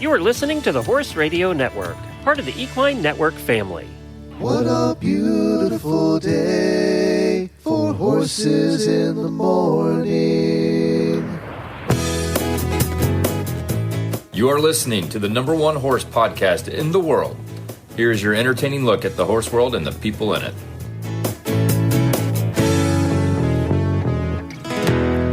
You are listening to the Horse Radio Network, part of the Equine Network family. What a beautiful day for horses in the morning. You are listening to the #1 horse podcast in the world. Here's your entertaining look at the horse world and the people in it.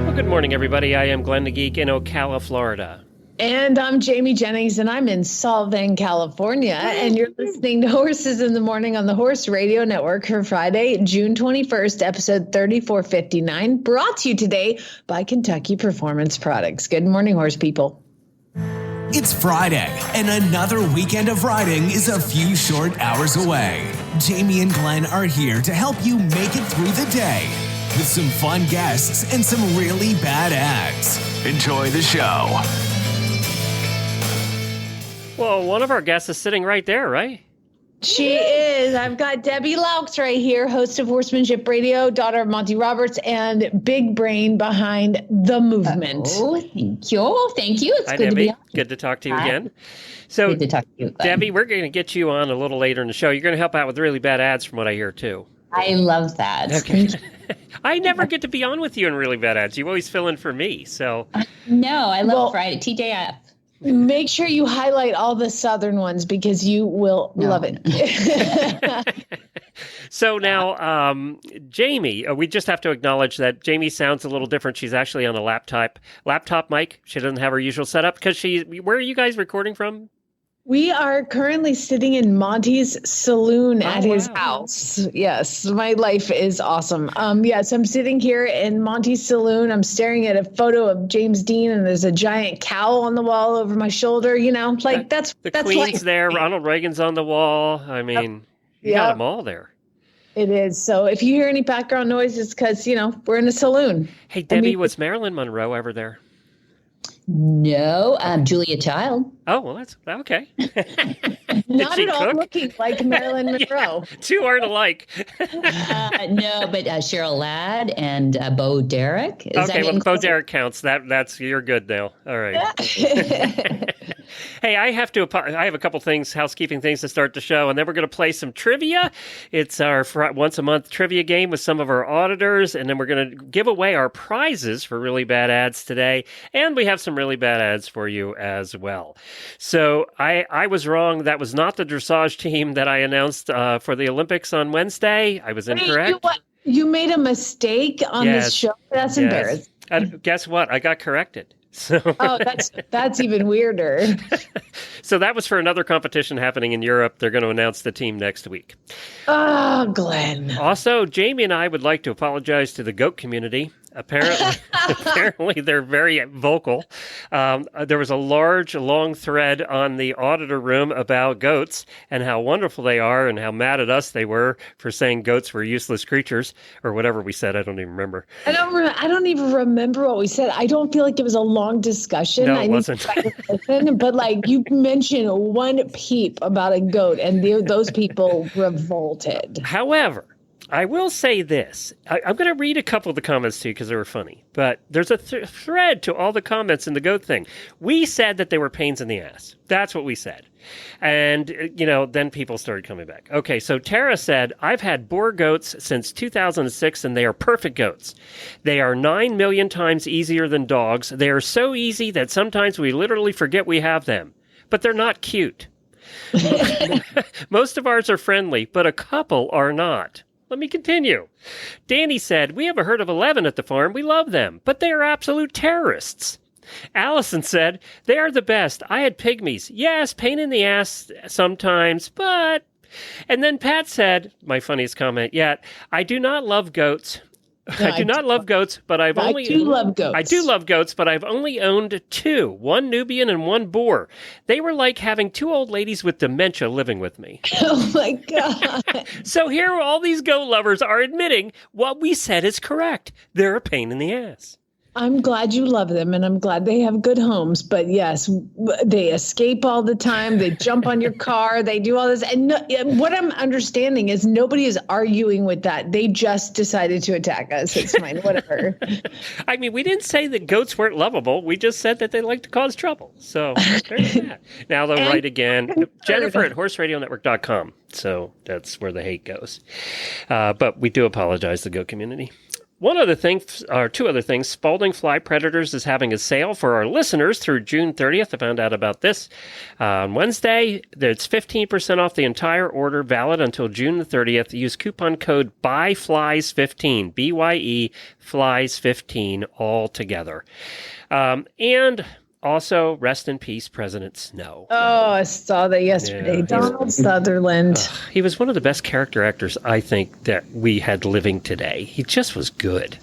Well, good morning, everybody. I am Glenn the Geek in Ocala, Florida. And I'm Jamie Jennings, and I'm in Solvang, California. And you're listening to Horses in the Morning on the Horse Radio Network for Friday, June 21st, episode 3459, brought to you today by Kentucky Performance Products. Good morning, horse people. It's Friday, and another weekend of riding is a few short hours away. Jamie and Glenn are here to help you make it through the day with some fun guests and some really bad ads. Enjoy the show. Well, one of our guests is sitting right there, right? She is. I've got Debbie Loucks right here, host of Horsemanship Radio, daughter of Monty Roberts, and big brain behind The Movement. Oh, thank you. Thank you. It's Hi, good Debbie. to be on. Good to talk to you Hi. again. So, Good to talk to you, Glenn. Debbie, we're going to get you on a little later in the show. You're going to help out with really bad ads from what I hear, too. I love that. Okay. I never get to be on with you in really bad ads. You always fill in for me, so. No, I love Well- Friday. TJF. Make sure you highlight all the Southern ones because you will love it. So now, Jamie, we just have to acknowledge that Jamie sounds a little different. She's actually on a laptop mic. She doesn't have her usual setup because where are you guys recording from? We are currently sitting in Monty's saloon at his wow. house. Yes, my life is awesome. Yes, I'm sitting here in Monty's saloon. I'm staring at a photo of James Dean, and there's a giant cow on the wall over my shoulder. You know, like that's The that's Queen's life. there. Ronald Reagan's on the wall. I mean, you got Yep. them all there. It is. So if you hear any background noise, it's because we're in a saloon. Hey, Debbie, was Marilyn Monroe ever there? No, Julia Child. Oh, well, that's okay. Not she at all cook? looking like Marilyn Monroe. Two aren't alike. No, but Cheryl Ladd and Bo Derek. Okay, well, Bo Derek counts. That's you're good now. All right. Hey, I have a couple things, housekeeping things to start the show, and then we're going to play some trivia. It's our once a month trivia game with some of our auditors, and then we're going to give away our prizes for really bad ads today, and we have some really bad ads for you as well. So I was wrong. That was not the dressage team that I announced for the Olympics on Wednesday. I was incorrect. You made a mistake on this Yes. show? That's Yes. embarrassing. And guess what? I got corrected. So Oh, that's even weirder. So that was for another competition happening in Europe. They're going to announce the team next week. Oh, Glenn. Also, Jamie and I would like to apologize to the goat community. Apparently they're very vocal. There was a long thread on the auditor room about goats and how wonderful they are and how mad at us they were for saying goats were useless creatures or whatever we said. I don't even remember. I don't even remember what we said. I don't feel like it was a long discussion. No, it I need wasn't. to go back and listen, but like you mentioned one peep about a goat, and those people revolted. However, I will say this. I'm going to read a couple of the comments to you because they were funny. But there's a thread to all the comments in the goat thing. We said that they were pains in the ass. That's what we said. And, then people started coming back. Okay, so Tara said, I've had boar goats since 2006, and they are perfect goats. They are 9 million times easier than dogs. They are so easy that sometimes we literally forget we have them. But they're not cute. Most of ours are friendly, but a couple are not. Let me continue. Danny said, we have a herd of 11 at the farm. We love them, but they are absolute terrorists. Allison said, they are the best. I had pygmies. Yes, pain in the ass sometimes, but... And then Pat said, my funniest comment yet, I do not love goats. I do not love goats, but I do love goats. I do love goats, but I've only owned 2, one Nubian and one boar. They were like having 2 old ladies with dementia living with me. Oh my God. So here all these goat lovers are admitting what we said is correct. They're a pain in the ass. I'm glad you love them, and I'm glad they have good homes. But yes, they escape all the time. They jump on your car. They do all this. And what I'm understanding is nobody is arguing with that. They just decided to attack us. It's fine, whatever. I mean, we didn't say that goats weren't lovable. We just said that they like to cause trouble. So there's that. Now they'll write again. Jennifer at horseradionetwork.com. So that's where the hate goes. But we do apologize to the goat community. One other thing, or two other things, Spalding Fly Predators is having a sale for our listeners through June 30th. I found out about this on Wednesday. It's 15% off the entire order, valid until June the 30th. Use coupon code BYFLIES15, B-Y-E, FLIES15, all together. And also, rest in peace, President Snow. Oh, I saw that yesterday. Yeah, Donald Sutherland. He was one of the best character actors, I think, that we had living today. He just was good.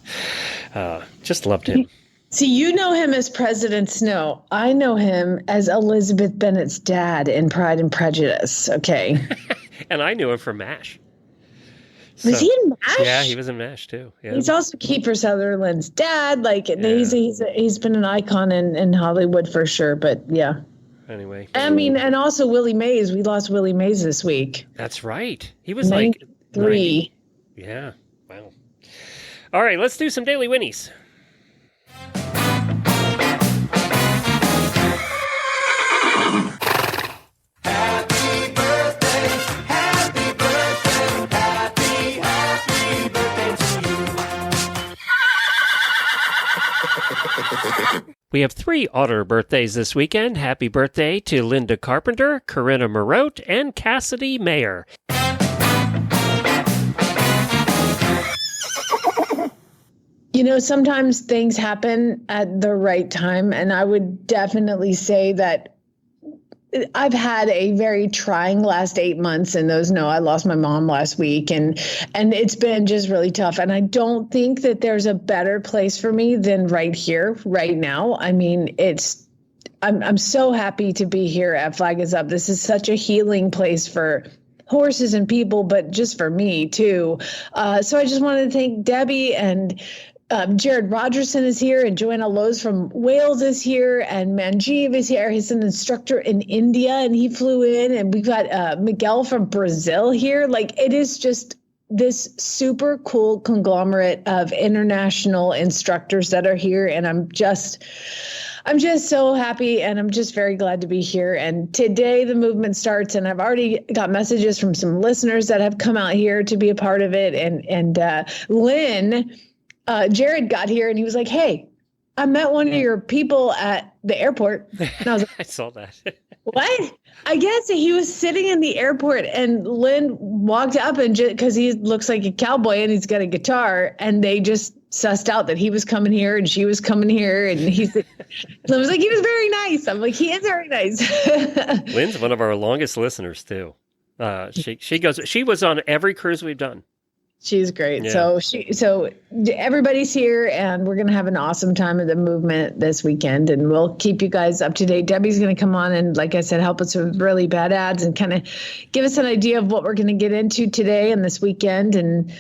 Just loved him. See, you know him as President Snow. I know him as Elizabeth Bennet's dad in Pride and Prejudice. Okay. And I knew him from MASH. Was he in MASH? Yeah, he was in MASH too. Yeah. He's also Kiefer Sutherland's dad. Like he's been an icon in Hollywood for sure. But yeah. Anyway. I mean, and also Willie Mays. We lost Willie Mays this week. That's right. He was 93. Yeah. Wow. All right, let's do some daily Whinnies. We have 3 auditor birthdays this weekend. Happy birthday to Linda Carpenter, Corinna Marotte, and Cassidy Mayer. You know, sometimes things happen at the right time, and I would definitely say that I've had a very trying last 8 months, and those know I lost my mom last week, and it's been just really tough. And I don't think that there's a better place for me than right here, right now. I mean, I'm so happy to be here at Flag Is Up. This is such a healing place for horses and people, but just for me too. So I just wanted to thank Debbie, and Jared Rogerson is here, and Joanna Lowe's from Wales is here, and Manjeev is here. He's an instructor in India, and he flew in, and we've got Miguel from Brazil here. Like, it is just this super cool conglomerate of international instructors that are here, and I'm just so happy, and I'm just very glad to be here. And today the movement starts, and I've already got messages from some listeners that have come out here to be a part of it. And Lynn, Jared got here, and he was like, "Hey, I met one of your people at the airport." And I was like, I saw that. "What?" I guess he was sitting in the airport, and Lynn walked up, and because he looks like a cowboy and he's got a guitar, and they just sussed out that he was coming here and she was coming here, and I was like, he was very nice. I'm like, he is very nice. Lynn's one of our longest listeners too. She was on every cruise we've done. She's great. Yeah. So everybody's here, and we're going to have an awesome time at the movement this weekend, and we'll keep you guys up to date. Debbie's going to come on and, like I said, help us with really bad ads and kind of give us an idea of what we're going to get into today and this weekend. And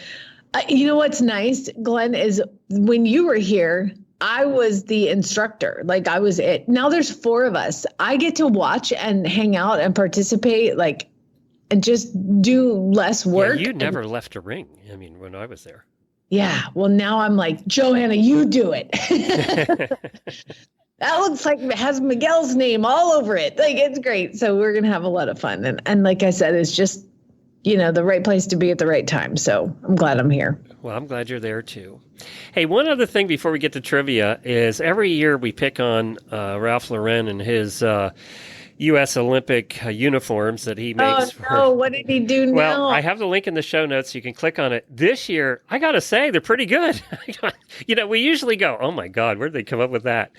you know what's nice, Glenn, is when you were here, I was the instructor. Like, I was it. Now there's 4 of us. I get to watch and hang out and participate, and just do less work. Yeah, you never left a ring. I mean, when I was there. Yeah. Well, now I'm like, Johanna, you do it. That looks like it has Miguel's name all over it. Like, it's great. So we're going to have a lot of fun. And like I said, it's just, the right place to be at the right time. So I'm glad I'm here. Well, I'm glad you're there too. Hey, one other thing before we get to trivia is every year we pick on Ralph Lauren and his U.S. Olympic uniforms that he makes. Oh, no. What did he do now? Well, I have the link in the show notes. You can click on it. This year, I got to say, they're pretty good. We usually go, oh, my God, where did they come up with that?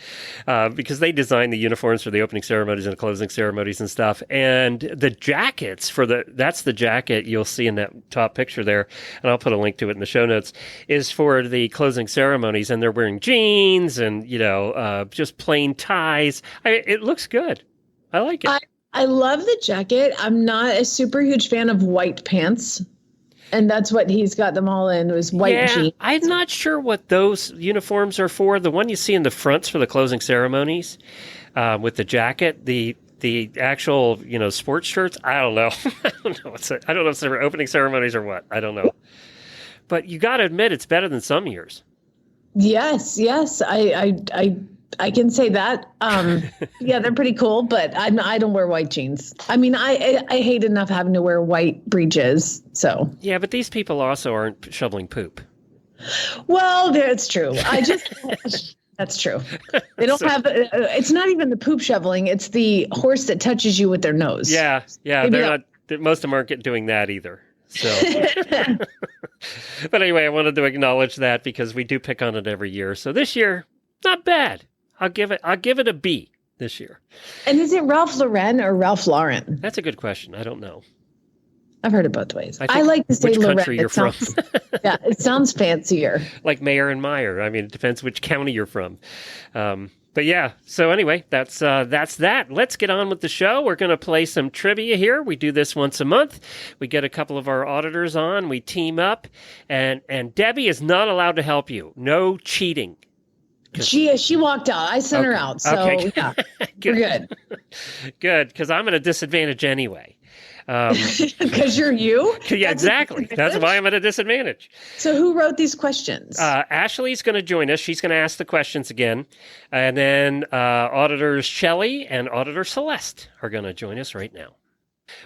Because they designed the uniforms for the opening ceremonies and the closing ceremonies and stuff. And the jackets that's the jacket you'll see in that top picture there. And I'll put a link to it in the show notes, is for the closing ceremonies. And they're wearing jeans and, just plain ties. It looks good. I like it. I love the jacket. I'm not a super huge fan of white pants. And that's what he's got them all in, was white jeans. I'm not sure what those uniforms are for. The one you see in the fronts for the closing ceremonies with the jacket, the actual, sports shirts, I don't know. I don't know if they're opening ceremonies or what. I don't know. But you got to admit, it's better than some years. Yes. I can say that. Yeah, they're pretty cool, but I don't wear white jeans. I mean, I hate enough having to wear white breeches. So yeah, but these people also aren't shoveling poop. Well, that's true. That's true. They don't have. It's not even the poop shoveling. It's the horse that touches you with their nose. Yeah. Maybe They're not. Most of them aren't doing that either. So, but anyway, I wanted to acknowledge that because we do pick on it every year. So this year, not bad. I'll give it a B this year. And is it Ralph Lauren or Ralph Lauren? That's a good question. I don't know. I've heard it both ways. I like to say which Lauren. country you're from. Yeah, it sounds fancier. Like Mayer and Meyer. I mean, it depends which county you're from. But yeah, so anyway, that's that. Let's get on with the show. We're going to play some trivia here. We do this once a month. We get a couple of our auditors on. We team up. And Debbie is not allowed to help you. No cheating. She walked out. I sent her out. So yeah, we're good. Good, because I'm at a disadvantage anyway. Because you're you? Yeah, exactly. That's why I'm at a disadvantage. So who wrote these questions? Ashley's going to join us. She's going to ask the questions again. And then Auditors Shelly and Auditor Celeste are going to join us right now.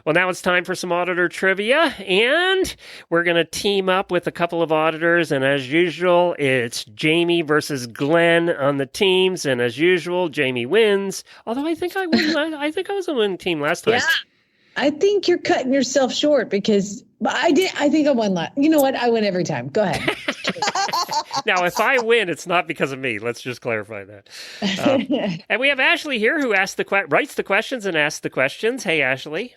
Well, now it's time for some auditor trivia, and we're going to team up with a couple of auditors, and as usual, it's Jamie versus Glenn on the teams, and as usual, Jamie wins, although I think I was on the winning team last time. Yeah, I think you're cutting yourself short because I think I won last. You know what? I win every time. Go ahead. Now, if I win, it's not because of me. Let's just clarify that. And we have Ashley here who writes the questions and asks the questions. Hey, Ashley.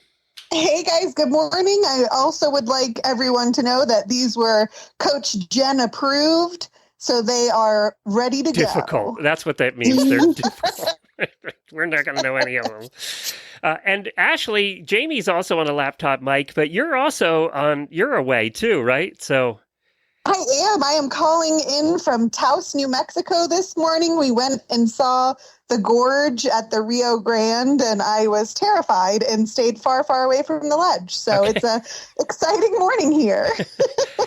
Hey guys, good morning. I also would like everyone to know that these were Coach Jen approved, so they are ready to difficult. Go. That's what that means. They're difficult. We're not going to know any of them. And Ashley, Jamie's also on a laptop mic, but you're away too, right? So I am calling in from Taos, New Mexico this morning. We went and saw the gorge at the Rio Grande, and I was terrified and stayed far, far away from the ledge. So It's a exciting morning here.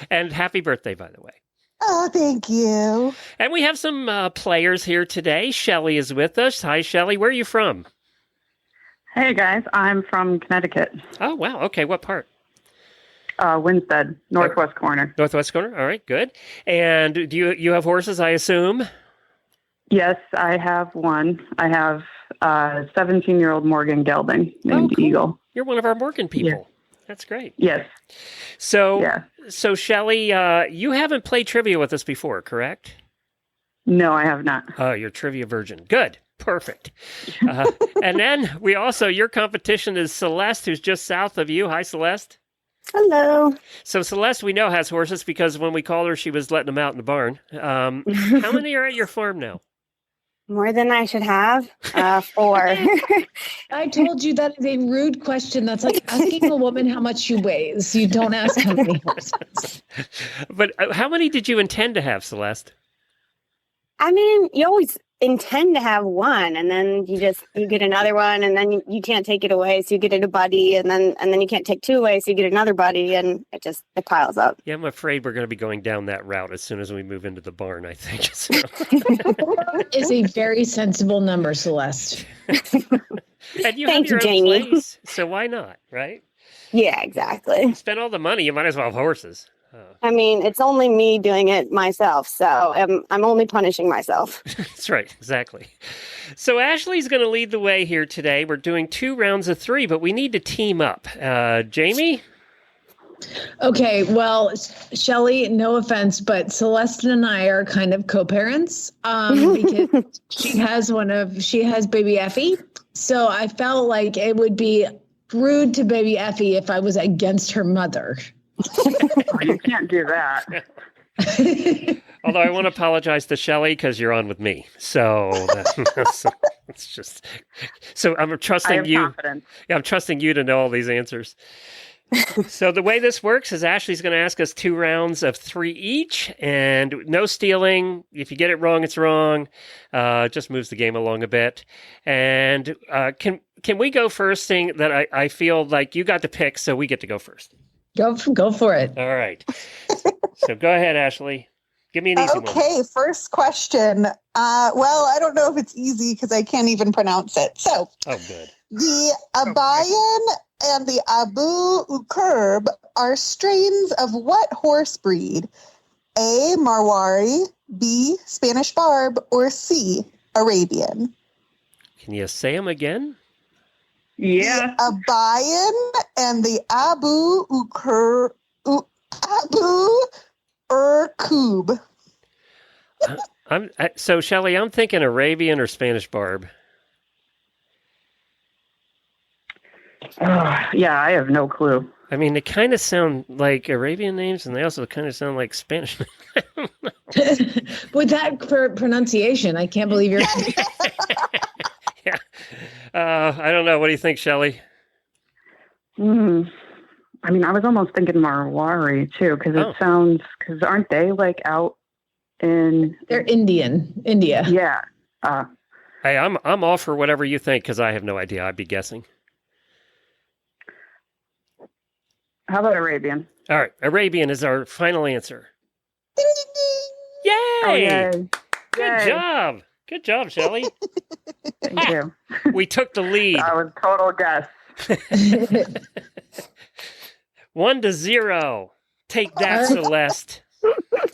And happy birthday, by the way. Oh, thank you. And we have some players here today. Shelly is with us. Hi, Shelly. Where are you from? Hey, guys. I'm from Connecticut. Oh, wow. Okay. What part? Winstead, northwest corner. Northwest corner. All right, good. And do you have horses, I assume? Yes, I have one. I have a 17-year-old Morgan gelding named cool. Eagle. You're one of our Morgan people. Yeah. That's great. Yes. So Shelly, you haven't played trivia with us before, correct? No, I have not. Oh, you're trivia virgin. Good. Perfect. And then your competition is Celeste, who's just south of you. Hi, Celeste. Hello. So Celeste, we know, has horses because when we called her, she was letting them out in the barn. How many are at your farm now? More than I should have. 4. I told you that is a rude question. That's like asking a woman how much she weighs. You don't ask how many horses. But how many did you intend to have, Celeste? I mean, you always intend to have one, and then you get another one, and then you can't take it away, so you get it a buddy, and then you can't take 2 away, so you get another buddy, and it piles up. Yeah, I'm afraid we're going to be going down that route as soon as we move into the barn, I think. So. 4 is a very sensible number, Celeste. And you Thank have your you, own Jamie. place, so why not, right? Yeah, exactly. Spend all the money, you might as well have horses. I mean, it's only me doing it myself, so I'm only punishing myself. That's right, exactly. So Ashley's going to lead the way here today. We're doing 2 rounds of 3, but we need to team up. Jamie? Okay, well, Shelly, no offense, but Celeste and I are kind of co-parents because she has baby Effie. So I felt like it would be rude to baby Effie if I was against her mother. You can't do that. Although I want to apologize to Shelly because you're on with me. So it's just. So I'm trusting you. Confidence. Yeah, I'm trusting you to know all these answers. So the way this works is Ashley's going to ask us 2 rounds of 3 each, and no stealing. If you get it wrong, it's wrong. Just moves the game along a bit. And can we go first, seeing that I feel like you got to pick, so we get to go first? Go for it. All right. So go ahead, Ashley. Give me an easy one. Okay, first question. Well, I don't know if it's easy because I can't even pronounce it. So, Oh, good. the Abayan and the Abu Ukurb are strains of what horse breed? A, Marwari, B, Spanish Barb, or C, Arabian? Can you say them again? Yeah. The Abayan and the Abu Urkub. So, Shelley, I'm thinking Arabian or Spanish Barb. Yeah, I have no clue. I mean, they kind of sound like Arabian names, and they also kind of sound like Spanish names. With that pronunciation, I can't believe you're. Yeah. I don't know. What do you think, Shelley? I mean, I was almost thinking Marwari too, because it sounds, because aren't they like out in? They're India. Yeah. Hey, I'm all for whatever you think, because I have no idea. I'd be guessing. How about Arabian? All right, Arabian is our final answer. Ding, ding, ding. Yay! Oh, yay. Good Yay. job. Good job, Shelley. Thank you. We took the lead. That was total guess. 1-0. Take that, Celeste.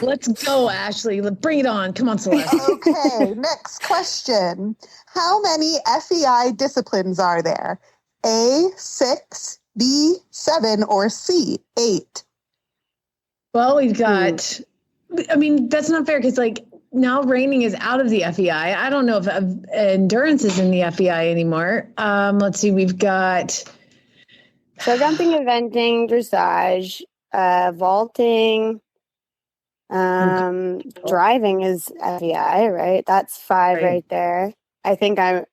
Let's go, Ashley. Bring it on. Come on, Celeste. Okay, next question. How many FEI disciplines are there? A, 6, B, 7, or C, 8? Well, we've got. I mean, that's not fair because, like, now reining is out of the FEI. I don't know if endurance is in the FEI anymore. Let's see. We've got. So jumping, eventing, dressage, vaulting, driving is FEI, right? That's 5 right there. I think I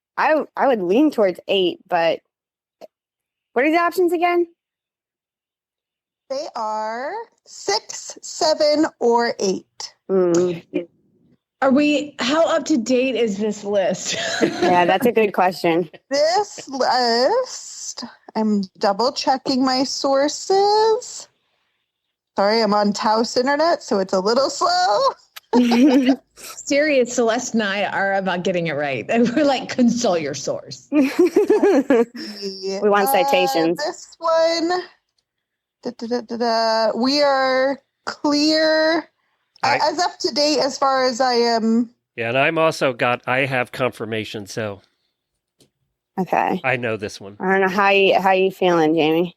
would lean towards 8, but what are the options again? They are 6, 7, or 8. Are we? How up to date is this list? Yeah, that's a good question. This list, I'm double checking my sources. Sorry, I'm on Taos internet, so it's a little slow. Serious, Celeste and I are about getting it right. We're like, consult your source. We want citations. This one, we are clear. As up to date as far as I am. Yeah, and I have confirmation, so. Okay. I know this one. I don't know how you feeling, Jamie?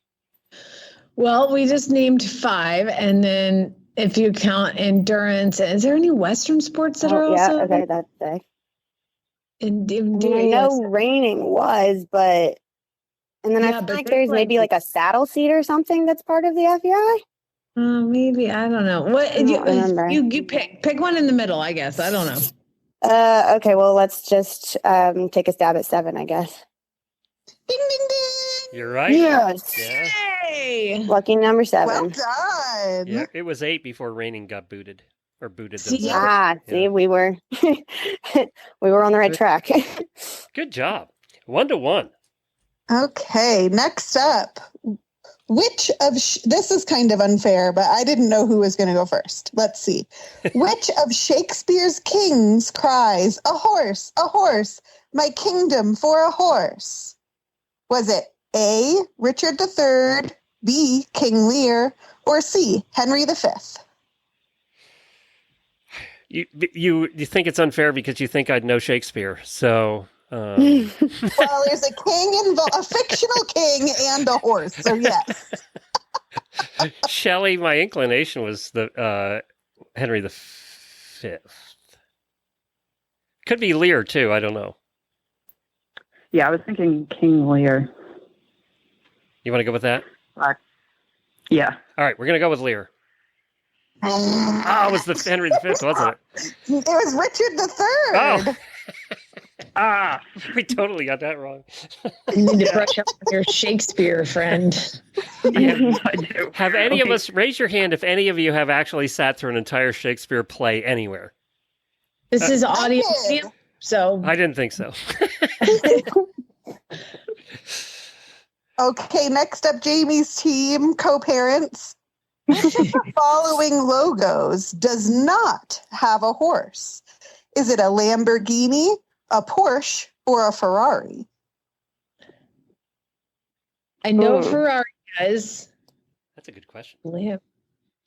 Well, we just named 5, and then if you count endurance, is there any Western sports that are also? Yeah, okay, that's sick. I Yes. know reining was, but and then I feel like there's maybe like a saddle seat or something that's part of the FEI. Maybe, I don't know. What I don't remember. you pick one in the middle, I guess. I don't know. Okay, well, let's just take a stab at 7, I guess. Ding, ding, ding. You're right. Yes. Yeah. Hey. Lucky number 7. Well done. Yeah, it was 8 before reining got booted themselves. See, we were we were on the right track. Good job. 1-1. Okay, next up. Which of this is kind of unfair, but I didn't know who was going to go first. Let's see. Which of Shakespeare's kings cries, "A horse, my kingdom for a horse"? Was it A, Richard III, B, King Lear, or C, Henry V? You think it's unfair because you think I'd know Shakespeare, so. Well, there's a king a fictional king and a horse, so yes. Shelley, my inclination was the Henry V. Could be Lear too. I don't know. Yeah, I was thinking King Lear. You want to go with that? Yeah. All right, we're gonna go with Lear. It was the Henry V, wasn't it? It was Richard III. Oh. We totally got that wrong. You need to brush up on your Shakespeare, friend. Yes, I do. Have any of us, raise your hand if any of you have actually sat through an entire Shakespeare play anywhere. This is audio, so. I didn't think so. Okay, next up, Jamie's team, co-parents. Which of the following logos does not have a horse? Is it a Lamborghini, a Porsche, or a Ferrari? I know Ferrari does. That's a good question.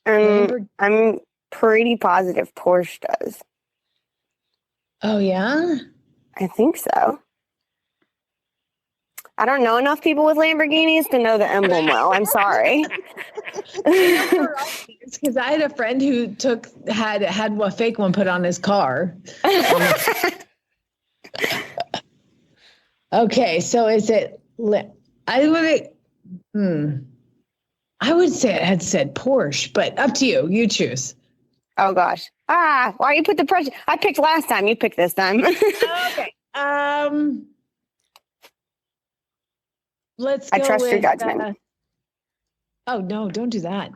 I'm pretty positive Porsche does. Oh, yeah? I think so. I don't know enough people with Lamborghinis to know the emblem well. I'm sorry. It's because I had a friend who had a fake one put on his car. Okay, so is it? I would say it had said Porsche, but up to you. You choose. Oh gosh. Why you put the pressure? I picked last time. You picked this time. Okay. Let's go. I trust with, your judgment. Oh no! Don't do that.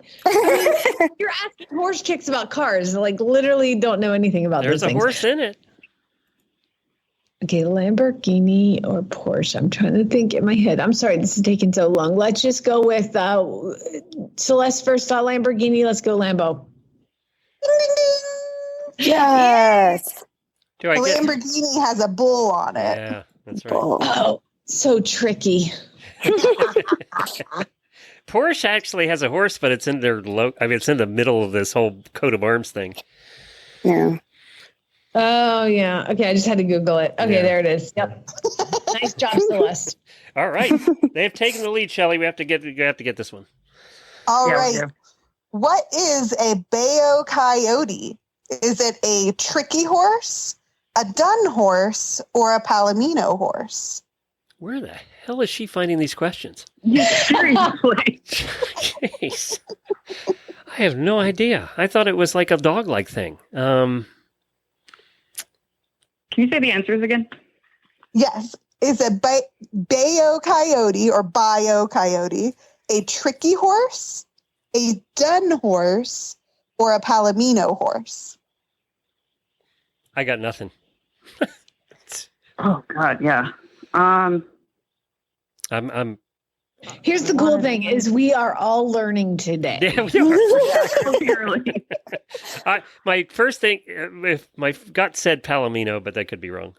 You're asking horse chicks about cars. Like literally, don't know anything about There's those things. There's a horse in it. Okay, Lamborghini or Porsche. I'm trying to think in my head. I'm sorry, this is taking so long. Let's just go with Celeste first thought Lamborghini. Let's go Lambo. Yes. Lamborghini has a bull on it. Yeah, that's right. Oh, so tricky. Porsche actually has a horse, but it's in it's in the middle of this whole coat of arms thing. Yeah. Oh yeah. Okay, I just had to Google it. Okay, There it is. Yep. Nice job, Celeste. All right, they've taken the lead, Shelly. We have to get this one. All right. Yeah. What is a Bayo Coyote? Is it a tricky horse, a dun horse, or a Palomino horse? Where the hell is she finding these questions? Seriously. Jeez. I have no idea. I thought it was like a dog-like thing. Can you say the answers again? Yes. Is a Bayo Coyote or Bio Coyote a tricky horse, a dun horse, or a Palomino horse? I got nothing. Oh God, yeah. I'm Here's the cool thing is we are all learning today. Yeah, we are. Clearly. My first thing, if my gut said Palomino, but that could be wrong.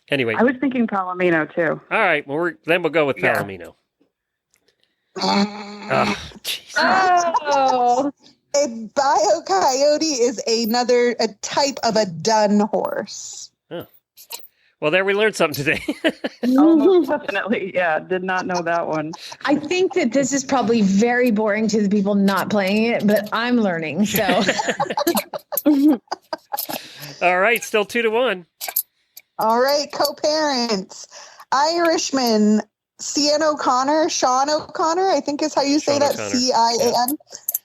Anyway. I was thinking Palomino too. All right, well, then we'll go with Palomino. Oh, oh. A Bio Coyote is a type of a dun horse. Oh. Well, there we learned something today. Almost definitely. Yeah, did not know that one. I think that this is probably very boring to the people not playing it, but I'm learning. So, all right, still 2-1. All right, co-parents. Irishman Sean O'Connor, I think is how you say that, Cian.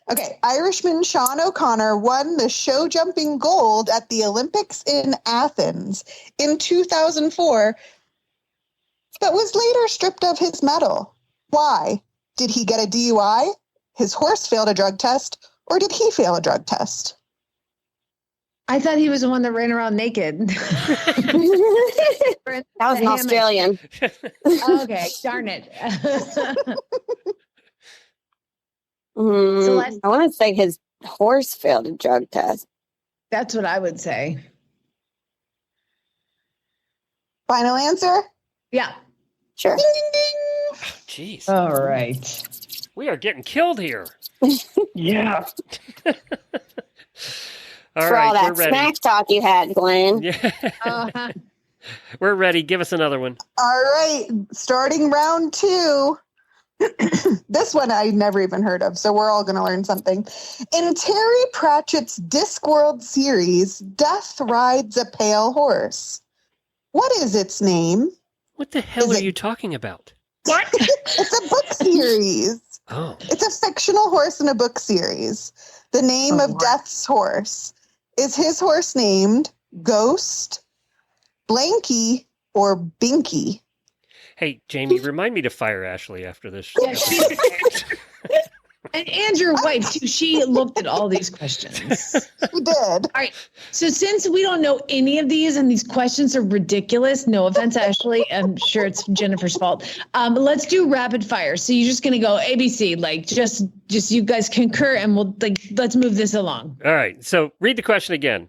Okay, Irishman Sean O'Connor won the show jumping gold at the Olympics in Athens in 2004, but was later stripped of his medal. Why? Did he get a DUI? His horse failed a drug test? Or did he fail a drug test? I thought he was the one that ran around naked. That was an Australian. Okay, darn it. I want to say his horse failed a drug test. That's what I would say. Final answer? Yeah. Sure. Ding, ding, ding. Jeez. All right. We are getting killed here. Yeah. All For right, all that smack talk you had, Glenn. Yeah. We're ready. Give us another one. All right. Starting round 2. This one I never even heard of, so we're all going to learn something. In Terry Pratchett's Discworld series, Death Rides a Pale Horse. What is its name? What the hell are you talking about? What? It's a book series. Oh. It's a fictional horse in a book series. The name of Death's horse. Is his horse named Ghost, Blanky, or Binky? Hey, Jamie, remind me to fire Ashley after this. Yeah, and your wife, too. She looked at all these questions. She did. All right. So since we don't know any of these and these questions are ridiculous, no offense, Ashley, I'm sure it's Jennifer's fault. But let's do rapid fire. So you're just going to go ABC, like just you guys concur and we'll let's move this along. All right. So read the question again.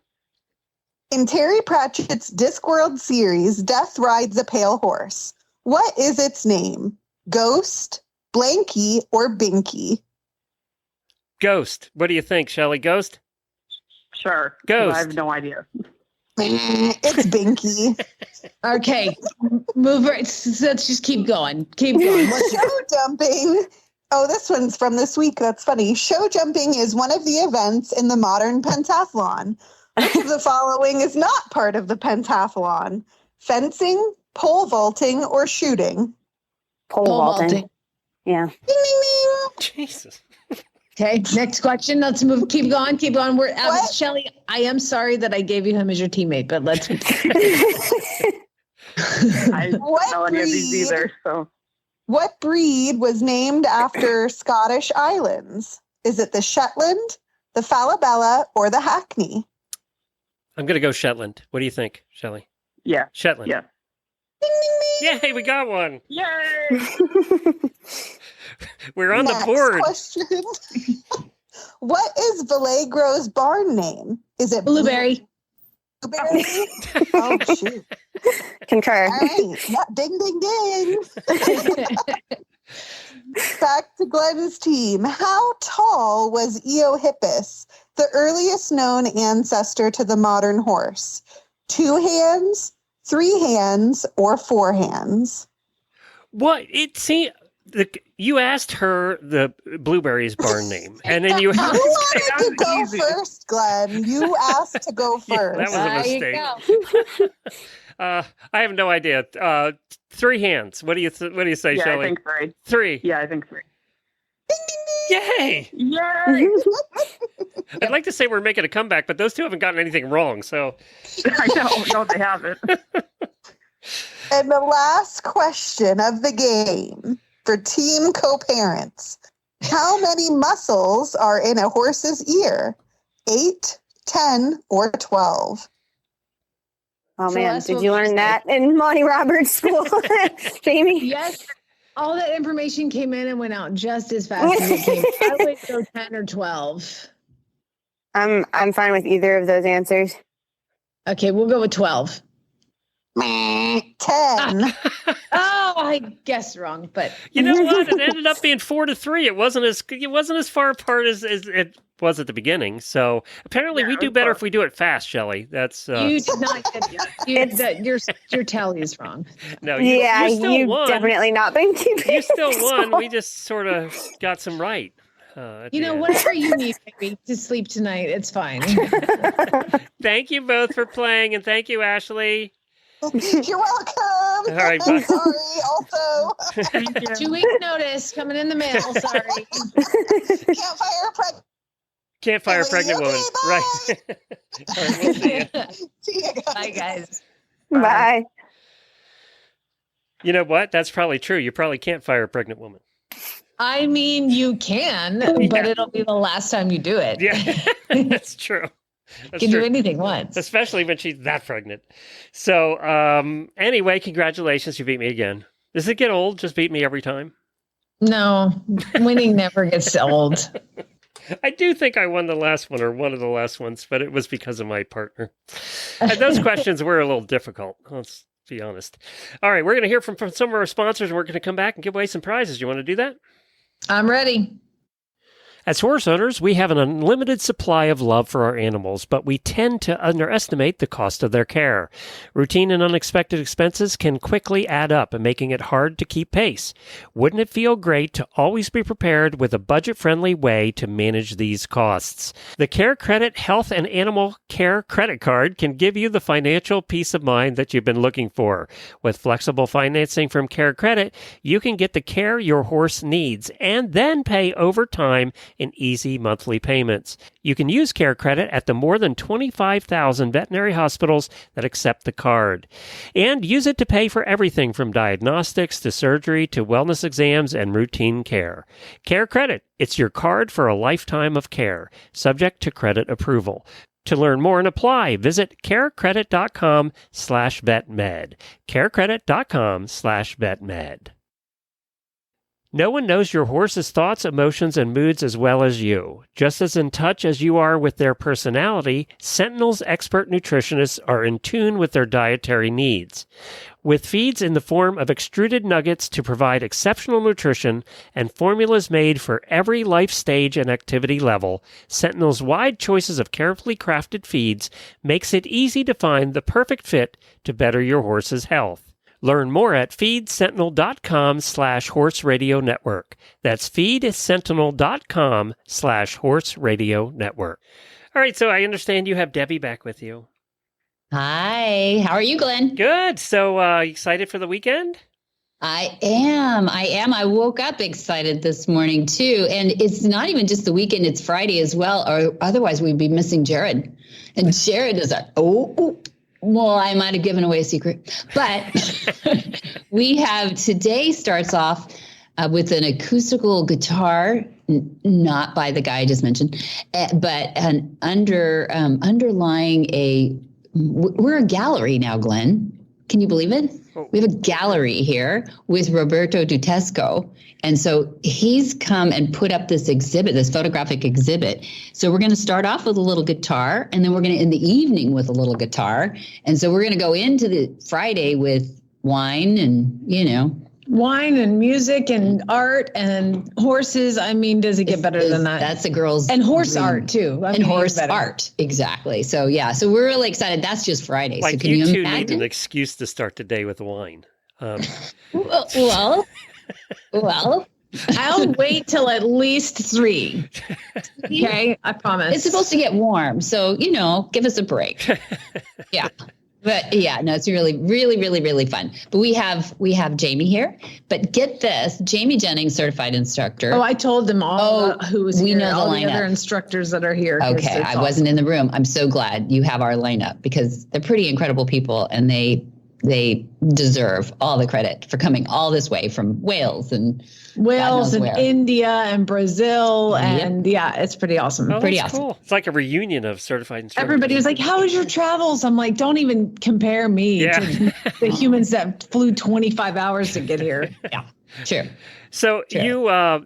In Terry Pratchett's Discworld series, Death Rides a Pale Horse. What is its name? Ghost, Blanky, or Binky? Ghost. What do you think, Shelly? Ghost? Sure. Ghost. I have no idea. It's Binky. Okay. Move right. So let's just keep going. Keep going. Show jumping. Oh, this one's from this week. That's funny. Show jumping is one of the events in the modern pentathlon. Which of the following is not part of the pentathlon? Fencing, pole vaulting, or shooting? Pole vaulting. Yeah. Ding, ding, ding. Jesus. Okay, next question. Let's move. Keep going. Keep going. We're Shelly. I am sorry that I gave you him as your teammate, but let's. I don't know any of these either. So, what breed was named after Scottish islands? Is it the Shetland, the Falabella, or the Hackney? I'm going to go Shetland. What do you think, Shelly? yeah. Shetland. Yeah. Ding, ding, ding. Yay, we got one. Yay! We're on Next the board. Question. What is Vallegro's barn name? Is it Blueberry. Blueberry? Oh, shoot. Concur. All right. Yeah, ding, ding, ding. Back to Glenn's team. How tall was Eohippus, the earliest known ancestor to the modern horse? 2 hands, 3 hands, or 4 hands? What? You asked her the Blueberry's barn name, and then you You wanted to go first, Glenn. You asked to go first. That was a mistake. I have no idea. 3 hands. What do you say, Yeah, Shelly? I think 3. 3. Yeah, I think 3. Yay! Yay! I'd like to say we're making a comeback, but those two haven't gotten anything wrong. So I know. No, they haven't. And the last question of the game for team co-parents. How many muscles are in a horse's ear? 8, 10, or 12? Oh, So man. that's Did what you we learn said. that in Monty Roberts school, Jamie? Yes. All that information came in and went out just as fast as it came. I would go 10 or 12. I'm fine with either of those answers. Okay, we'll go with 12. 10. Oh, I guessed wrong, but you know what? It ended up being 4-3. It wasn't as far apart as it was at the beginning. So apparently, we do better if we do it fast, Shelley. That's you did not get your tally is wrong. no. You still you won. definitely not been keeping You still won. score. We just sort of got some right. You know, whatever you need, baby, to sleep tonight, it's fine. Thank you both for playing, and thank you, Ashley. You're welcome. All right, bye. Sorry, also. 2-week notice coming in the mail. Sorry. Can't fire a pregnant Can't fire a pregnant woman. Right. All right, we'll see you. See you guys. Bye, guys. Bye. You know what? That's probably true. You probably can't fire a pregnant woman. I mean, you can, but it'll be the last time you do it. Yeah, that's true. You can do anything once. Especially when she's that pregnant. So, anyway, congratulations. You beat me again. Does it get old? Just beat me every time? No, winning never gets old. I do think I won the last one or one of the last ones, but it was because of my partner. And those questions were a little difficult. Let's be honest. All right, we're going to hear from some of our sponsors, and we're going to come back and give away some prizes. You want to do that? I'm ready. As horse owners, we have an unlimited supply of love for our animals, but we tend to underestimate the cost of their care. Routine and unexpected expenses can quickly add up, making it hard to keep pace. Wouldn't it feel great to always be prepared with a budget-friendly way to manage these costs? The Care Credit Health and Animal Care Credit Card can give you the financial peace of mind that you've been looking for. With flexible financing from Care Credit, you can get the care your horse needs and then pay over time in easy monthly payments. You can use Care Credit at the more than 25,000 veterinary hospitals that accept the card. And use it to pay for everything from diagnostics to surgery to wellness exams and routine care. Care Credit, it's your card for a lifetime of care, subject to credit approval. To learn more and apply, visit carecredit.com/vetmed. carecredit.com/vetmed. No one knows your horse's thoughts, emotions, and moods as well as you. Just as in touch as you are with their personality, Sentinel's expert nutritionists are in tune with their dietary needs. With feeds in the form of extruded nuggets to provide exceptional nutrition and formulas made for every life stage and activity level, Sentinel's wide choices of carefully crafted feeds makes it easy to find the perfect fit to better your horse's health. Learn more at feedsentinel.com/horse radio network. That's feedsentinel.com/horse radio network. All right, so I understand you have Debbie back with you. Hi. How are you, Glenn? Good. So excited for the weekend? I am. I woke up excited this morning, too. And it's not even just the weekend. It's Friday as well. Or otherwise, we'd be missing Jared. And Jared is well, I might have given away a secret. But we have today starts off with an acoustical guitar, not by the guy I just mentioned, but an underlying we're a gallery now, Glenn. Can you believe it? We have a gallery here with Roberto Dutesco. And so he's come and put up this exhibit, this photographic exhibit. So we're going to start off with a little guitar, and then we're going to end the evening with a little guitar. And so we're going to go into the Friday with wine and, wine and music and art and horses. I mean, does it get better than that? That's a girl's and horse art too. And horse art, exactly. So yeah, so we're really excited. That's just Friday. Like so can you two imagine? need an excuse to start the day with wine. Well, I'll wait till at least 3. Okay, I promise. It's supposed to get warm, so give us a break. Yeah. But yeah, no, it's really, really, really, really fun. But we have Jamie here. But get this, Jamie Jennings, certified instructor. Oh, I told them all who's we here, know the all lineup. the other instructors that are here. Okay, I wasn't in the room. I'm so glad you have our lineup because they're pretty incredible people, and they deserve all the credit for coming all this way from Wales and India and Brazil. And yeah, it's pretty awesome. Oh, pretty that's awesome. Cool. It's like a reunion of certified instructors. Everybody was like, how was your travels? I'm like, don't even compare me to the humans that flew 25 hours to get here. Yeah, sure. So you have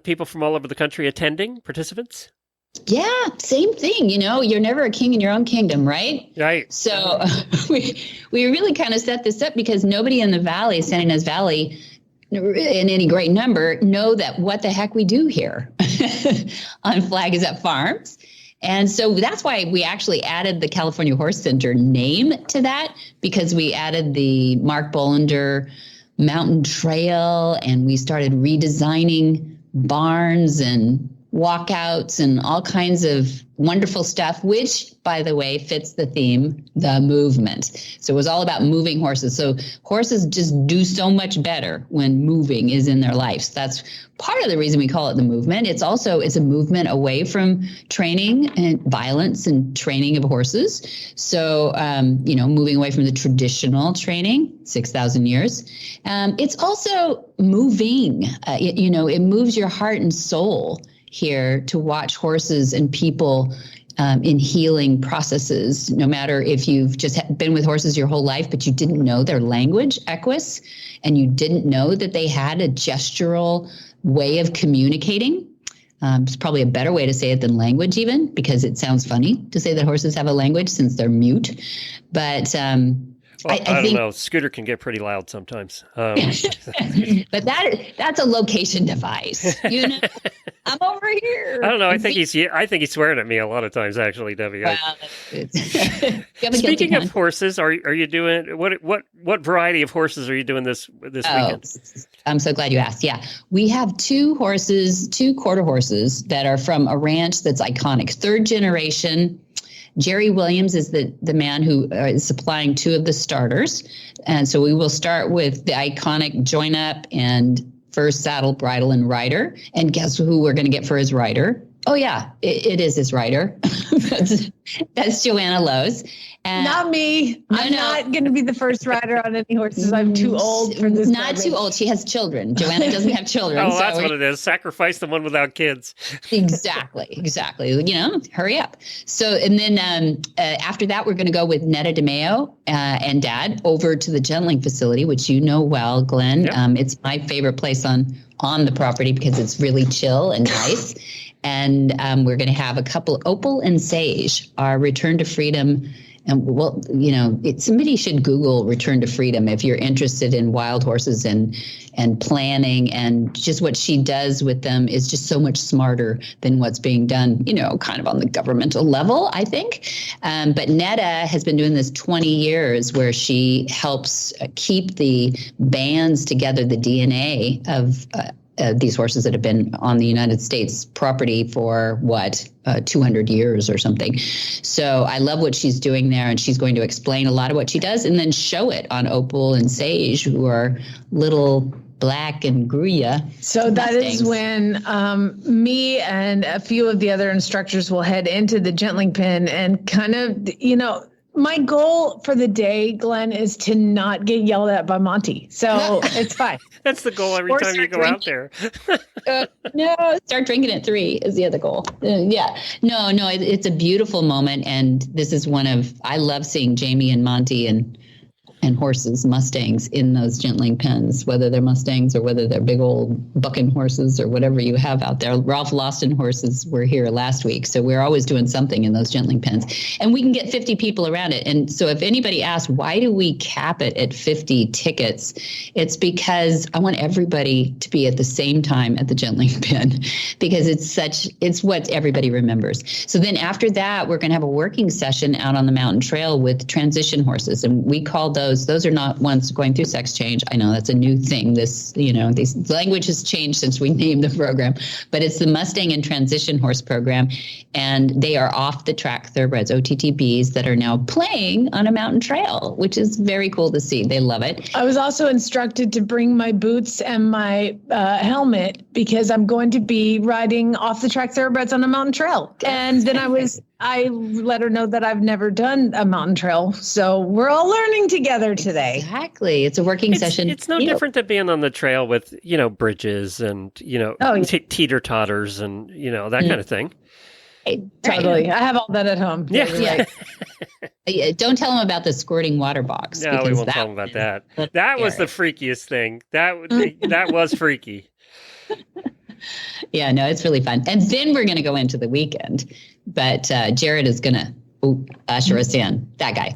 people from all over the country attending, participants? Yeah, same thing. You're never a king in your own kingdom, right? Right. So we really kind of set this up because nobody in the valley, Santa Ynez Valley, in any great number, know that what the heck we do here on Flag is at Farms. And so that's why we actually added the California Horse Center name to that, because we added the Mark Bolander Mountain Trail, and we started redesigning barns and walkouts and all kinds of wonderful stuff, which, by the way, fits the theme, the movement. So it was all about moving horses. So horses just do so much better when moving is in their lives. That's part of the reason we call it the movement. It's a movement away from training and violence and training of horses. So, moving away from the traditional training, 6,000 years. It's also moving. It moves your heart and soul here to watch horses and people in healing processes, no matter if you've just been with horses your whole life, but you didn't know their language, equus, and you didn't know that they had a gestural way of communicating. It's probably a better way to say it than language even, because it sounds funny to say that horses have a language since they're mute. But I don't know. Scooter can get pretty loud sometimes. But that's a location device. I'm over here. I don't know. I think he's swearing at me a lot of times, actually, Debbie. Speaking of horses, are you doing what variety of horses are you doing this weekend? I'm so glad you asked. Yeah, we have 2 quarter horses that are from a ranch that's iconic, 3rd generation. Jerry Williams is the man who is supplying 2 of the starters. And so we will start with the iconic Join Up and first saddle, bridle, and rider. And guess who we're going to get for his rider? Oh, yeah, it is his rider. That's Joanna Lowe's. And not me. I'm not going to be the first rider on any horses. I'm too old for this. Not too old. She has children. Joanna doesn't have children. Oh, that's what it is. Sacrifice the one without kids. Exactly. Hurry up. So, and then after that, we're going to go with Netta DeMeo and Dad over to the gentling facility, which you know well, Glenn. Yep. It's my favorite place on the property because it's really chill and nice. And we're going to have a couple, Opal and Sage, our Return to Freedom. And somebody should Google Return to Freedom if you're interested in wild horses and planning, and just what she does with them is just so much smarter than what's being done, kind of on the governmental level, I think. But Netta has been doing this 20 years where she helps keep the bands together, the DNA of these horses that have been on the United States property for 200 years or something. So I love what she's doing there, and she's going to explain a lot of what she does and then show it on Opal and Sage, who are little black and Gruya. So that is when me and a few of the other instructors will head into the gentling pen and kind of, my goal for the day, Glenn, is to not get yelled at by Monty. So it's fine. That's the goal every time you go out there. No, start drinking at 3 is the other goal. It's a beautiful moment. And this is I love seeing Jamie and Monty and horses, Mustangs, in those gentling pens, whether they're Mustangs or whether they're big old bucking horses or whatever you have out there. Ralph Lawson horses were here last week, so we're always doing something in those gentling pens. And we can get 50 people around it. And so if anybody asks, why do we cap it at 50 tickets? It's because I want everybody to be at the same time at the gentling pen, because it's what everybody remembers. So then after that, we're going to have a working session out on the mountain trail with transition horses. And we call those are not ones going through sex change. I know that's a new thing. This language has changed since we named the program, but it's the Mustang and Transition Horse program. And they are off the track thoroughbreds, OTTBs, that are now playing on a mountain trail, which is very cool to see. They love it. I was also instructed to bring my boots and my helmet because I'm going to be riding off the track thoroughbreds on a mountain trail. And then I let her know that I've never done a mountain trail. So we're all learning together today. Exactly. It's a working session. It's no different than being on the trail with, bridges and, teeter-totters and, that kind of thing. Totally. I have all that at home. Yeah. Don't tell them about the squirting water box. No, we won't tell them about that. That was the freakiest thing. That was freaky. Yeah, no, it's really fun. And then we're going to go into the weekend. But Jared is going to usher us in, that guy.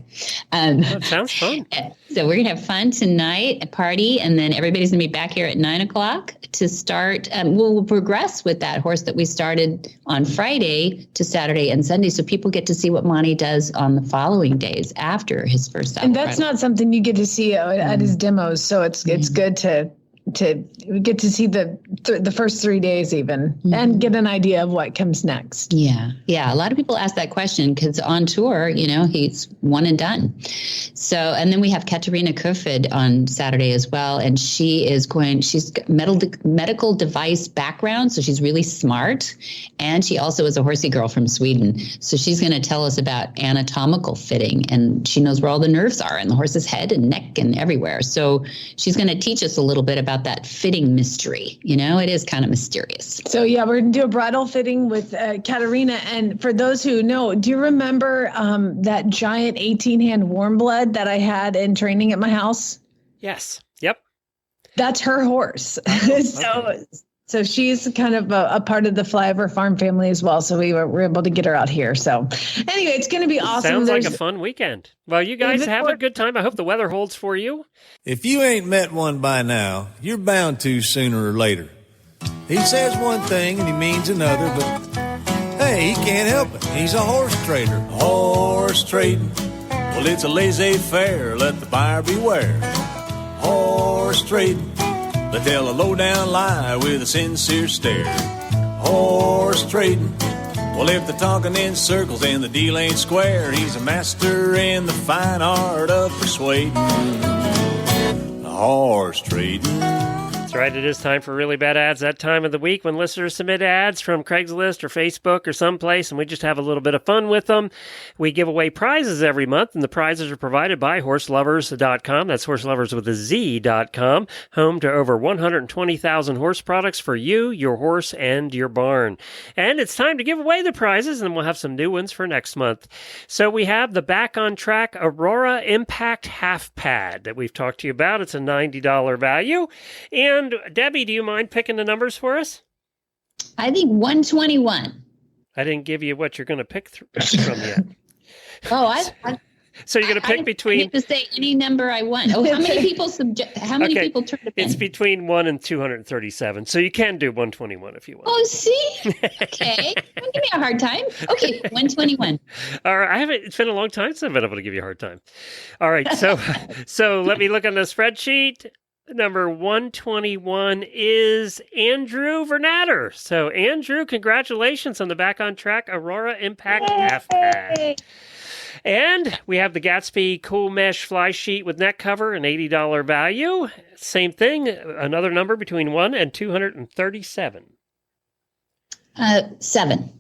That sounds fun. So we're going to have fun tonight, a party, and then everybody's going to be back here at 9 o'clock to start. We'll progress with that horse that we started on Friday to Saturday and Sunday, so people get to see what Monty does on the following days after his first saddle. And that's not something you get to see at his demos, so it's good to get to see the first 3 days even and get an idea of what comes next. Yeah. A lot of people ask that question because on tour, he's one and done. So, and then we have Katerina Kufid on Saturday as well. And she's got medical device background. So she's really smart. And she also is a horsey girl from Sweden. So she's going to tell us about anatomical fitting, and she knows where all the nerves are in the horse's head and neck and everywhere. So she's going to teach us a little bit about that fitting mystery. It is kind of mysterious. So yeah, we're going to do a bridle fitting with Katerina. And for those who know, do you remember that giant 18-hand warm blood that I had in training at my house? Yes. Yep. That's her horse. So she's kind of a part of the Flyover Farm family as well. So we were able to get her out here. So anyway, it's going to be awesome. Sounds like a fun weekend. Well, you guys have a good time. I hope the weather holds for you. If you ain't met one by now, you're bound to sooner or later. He says one thing and he means another, but hey, he can't help it. He's a horse trader. Horse trading. Well, it's a laissez-faire. Let the buyer beware. Horse trading. They tell a low-down lie with a sincere stare. Horse trading. Well, if they're talking in circles and the deal ain't square, he's a master in the fine art of persuading. Horse trading. right. It is time for Really Bad Ads, that time of the week when listeners submit ads from Craigslist or Facebook or someplace, and we just have a little bit of fun with them. We give away prizes every month, and the prizes are provided by horselovers.com. That's horselovers with a Z.com, home to over 120,000 horse products for you, your horse, and your barn. And it's time to give away the prizes, and we'll have some new ones for next month. So we have the Back on Track Aurora Impact Half Pad that we've talked to you about. It's a $90 value. And Debbie, do you mind picking the numbers for us? I think 121. I didn't give you what you're going to pick from yet. Oh, so you're going to pick between. I get to say any number I want. Oh, how many people people turned it in? It's between 1 and 237. So you can do 121 if you want. Oh, see? Okay. Don't give me a hard time. Okay, 121. All right. It's been a long time since I've been able to give you a hard time. All right. So let me look on the spreadsheet. Number 121 is Andrew Vernatter. So, Andrew, congratulations on the Back on Track Aurora Impact Half Pad. And we have the Gatsby Cool Mesh Fly Sheet with neck cover, an $80 value. Same thing, another number between 1 and 237. 7.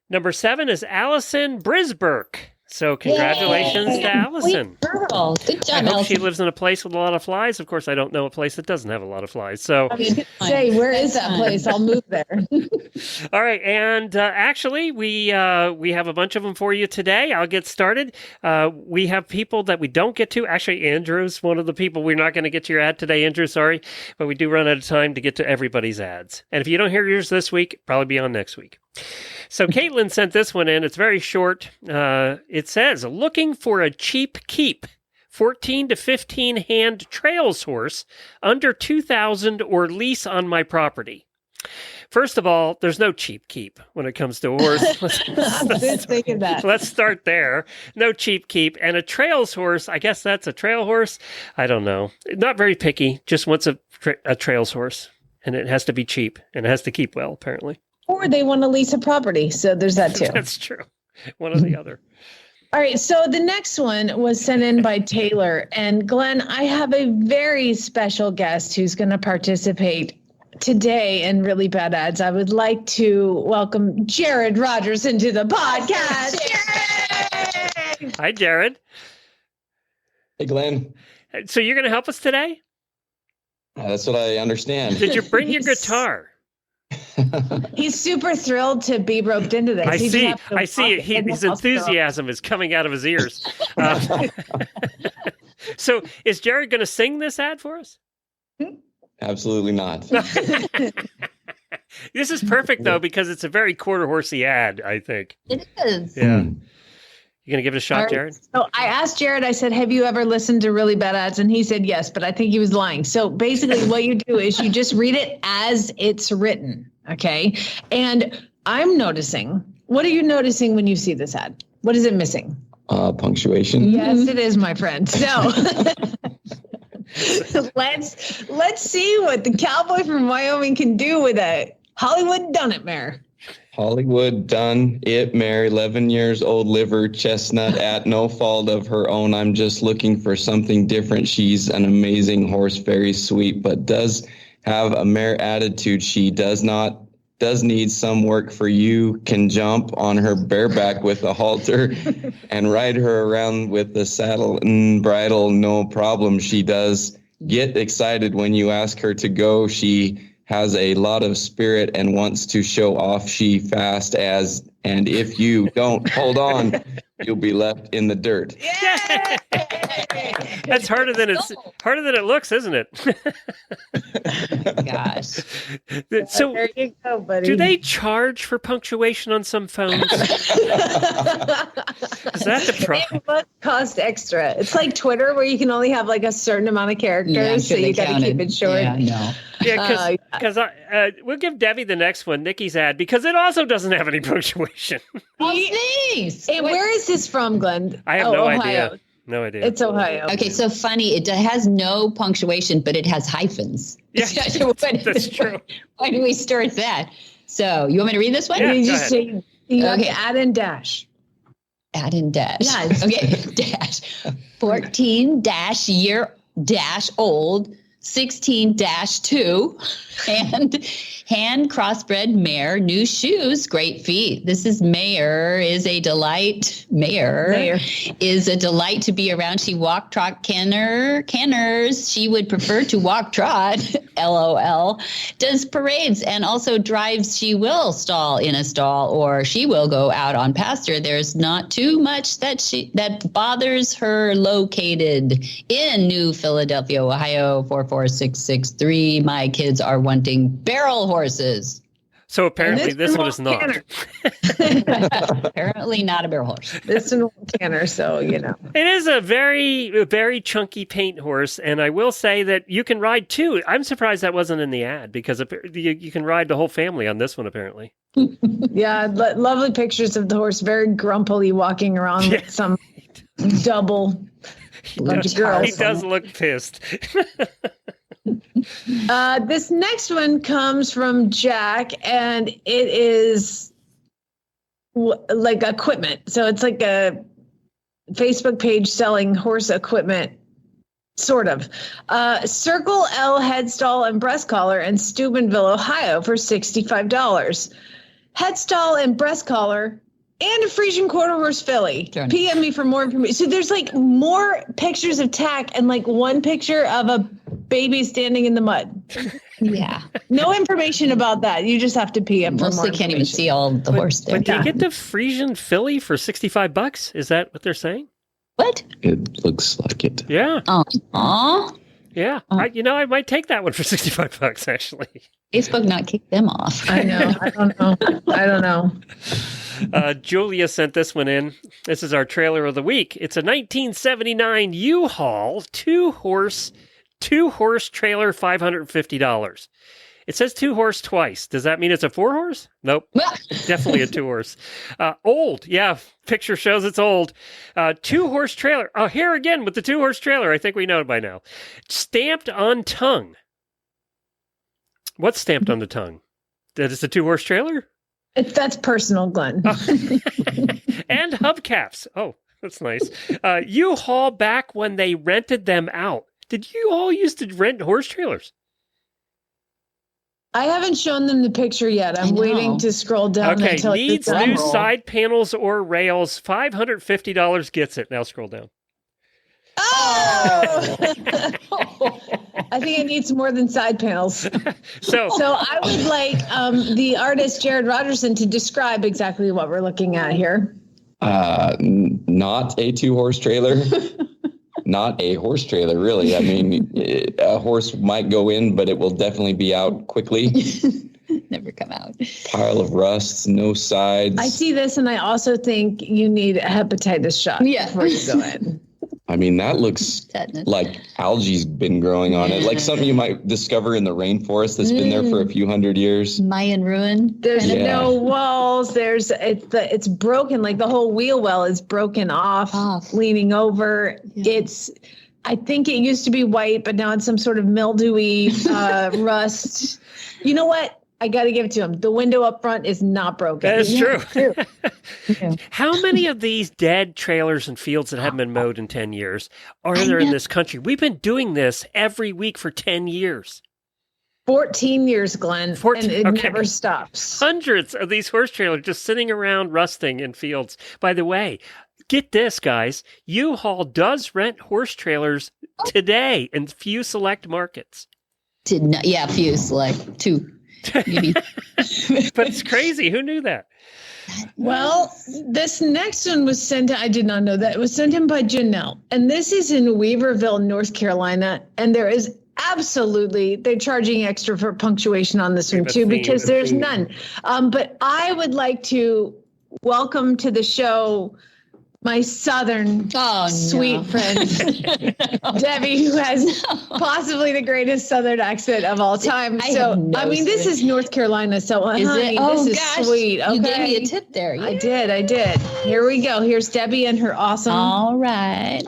Number 7 is Allison Brisberg. So congratulations to Allison. Girl. Good job, I hope Allison. she lives in a place with a lot of flies. Of course, I don't know a place that doesn't have a lot of flies. So, say, where is that place? I'll move there. All right, and actually, we have a bunch of them for you today. I'll get started. We have people that we don't get to. Actually, Andrew's one of the people we're not going to get to your ad today. Andrew, sorry, but we do run out of time to get to everybody's ads. And if you don't hear yours this week, probably be on next week. So Caitlin sent this one in. It's very short. It says, looking for a cheap keep, 14 to 15 hand trails horse, under 2,000 or lease on my property. First of all, there's no cheap keep when it comes to a horse. Let's start there. No cheap keep. And a trails horse, I guess that's a trail horse. I don't know. Not very picky. Just wants a trails horse. And it has to be cheap. And it has to keep well, apparently. Or they want to lease a property. So there's that too. That's true. One or the other. All right. So the next one was sent in by Taylor. And Glenn, I have a very special guest who's going to participate today in Really Bad Ads. I would like to welcome Jared Rogers into the podcast. Yay! Hi, Jared. Hey, Glenn. So you're going to help us today? That's what I understand. Did you bring your guitar? He's super thrilled to be roped into this. I see. His enthusiasm is coming out of his ears. So is Jared going to sing this ad for us? Absolutely not. This is perfect, though, because it's a very quarter horsey ad, I think. It is. Yeah. You going to give it a shot, Jared? So I asked Jared, I said, have you ever listened to Really Bad Ads? And he said yes, but I think he was lying. So basically what you do is you just read it as it's written, okay? And I'm noticing, what are you noticing when you see this ad? What is it missing? Punctuation. Yes, it is, my friend. So let's see what the cowboy from Wyoming can do with a Hollywood Done-It mare. Hollywood done it, mare, 11 years old, liver, chestnut, at no fault of her own. I'm just looking for something different. She's an amazing horse, very sweet, but does have a mare attitude. She does need some work for you. Can jump on her bareback with a halter and ride her around with the saddle and bridle, no problem. She does get excited when you ask her to go. She has a lot of spirit and wants to show off. She fast as, and if you don't hold on, you'll be left in the dirt. Yeah! That's harder than it looks, isn't it? Gosh. So there you go, buddy. Do they charge for punctuation on some phones? Is that the problem? It must cost extra. It's like Twitter where you can only have like a certain amount of characters, so you got to keep it short. Yeah, no. Yeah, because we'll give Debbie the next one, Nikki's ad, because it also doesn't have any punctuation. Oh, thanks. Hey, where is this from, Glenn? I have no Ohio. idea. No idea. It's Ohio. Okay, so funny. It has no punctuation, but it has hyphens. Yeah, that's true. Why do we start that? So you want me to read this one? Yeah, you go just ahead. say you have to add and dash. Add and dash. Yes. Okay, dash. 14 dash year dash old 16-2 and hand crossbred mare, new shoes, great feet. This is Mayor is a delight. Mayor is a delight to be around. She walk, trot, canners. She would prefer to walk, trot, LOL. Does parades and also drives. She will stall in a stall or she will go out on pasture. There's not too much that bothers her. Located in New Philadelphia, Ohio, 44663. My kids are wanting barrel horses. So apparently this one is not. Apparently not a barrel horse. This one canner, so you know. It is a very, very chunky paint horse, and I will say that you can ride two. I'm surprised that wasn't in the ad because you can ride the whole family on this one apparently. Yeah, lovely pictures of the horse, very grumpily walking around with some double bunch of girls. He does look pissed. This next one comes from Jack, and it is like equipment. So it's like a Facebook page selling horse equipment, sort of. Circle L head stall and breast collar in Steubenville, Ohio for $65. Head stall and breast collar and a Frisian quarter horse filly. PM me for more information. So there's like more pictures of tack and like one picture of a baby standing in the mud. Yeah. No information about that. You just have to PM for more Mostly can't even see all the horse there. But do you get the Frisian filly for $65? Is that what they're saying? What? It looks like it. Yeah. Aww. Yeah. I might take that one for $65 actually. Facebook not kick them off. I know. I don't know. Julia sent this one in. This is our trailer of the week. It's a 1979 U-Haul two-horse trailer, $550. It says two-horse twice. Does that mean it's a four-horse? Nope. Definitely a two-horse. Old. Yeah, picture shows it's old. Two-horse trailer. Oh, here again with the two-horse trailer. I think we know it by now. Stamped on tongue. What's stamped on the tongue? That is a two-horse trailer? That's personal, Glenn. And hubcaps. Oh, that's nice. U-Haul back when they rented them out. Did you all used to rent horse trailers? I haven't shown them the picture yet. I'm waiting to scroll down. Okay, until needs new side panels or rails. $550 gets it. Now scroll down. Oh! I think it needs more than side panels. So I would like the artist Jared Rogerson to describe exactly what we're looking at here. Not a two-horse trailer. Not a horse trailer, really. I mean, a horse might go in, but it will definitely be out quickly. Never come out. Pile of rusts, no sides. I see this, and I also think you need a hepatitis shot before you go in. I mean, that looks like algae's been growing on it, like something you might discover in the rainforest that's been there for a few hundred years. Mayan ruin. There's no walls. It's broken. Like the whole wheel well is broken off. Leaning over. Yeah. I think it used to be white, but now it's some sort of mildewy rust. You know what? I got to give it to him. The window up front is not broken. That is true. How many of these dead trailers and fields that haven't been mowed in 10 years are there in this country? We've been doing this every week for 10 years. 14 years, Glenn. 14, and it never stops. Hundreds of these horse trailers just sitting around rusting in fields. By the way, get this, guys. U-Haul does rent horse trailers today in few select markets. Few select. Two. But it's crazy. Who knew that? Well, this next one was sent. I did not know that. It was sent in by Janelle. And this is in Weaverville, North Carolina. And there is they're charging extra for punctuation on this one too, because there's none. But I would like to welcome to the show my southern sweet friend, Debbie, who has possibly the greatest southern accent of all time. This is North Carolina, so this is sweet. Okay. You gave me a tip there. Yeah. I did. Here we go. Here's Debbie and her awesome. All right.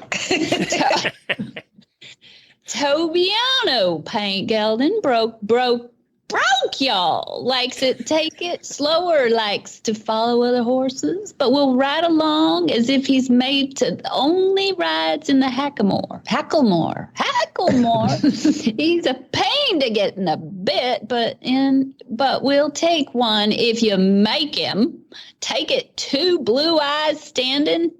Tobiano paint gelding broke bronchial, likes to take it slower, likes to follow other horses, but will ride along as if he's made to only rides in the Hacklemore. He's a pain to get in a bit, but we'll take one if you make him. Take it 2 blue eyes standing.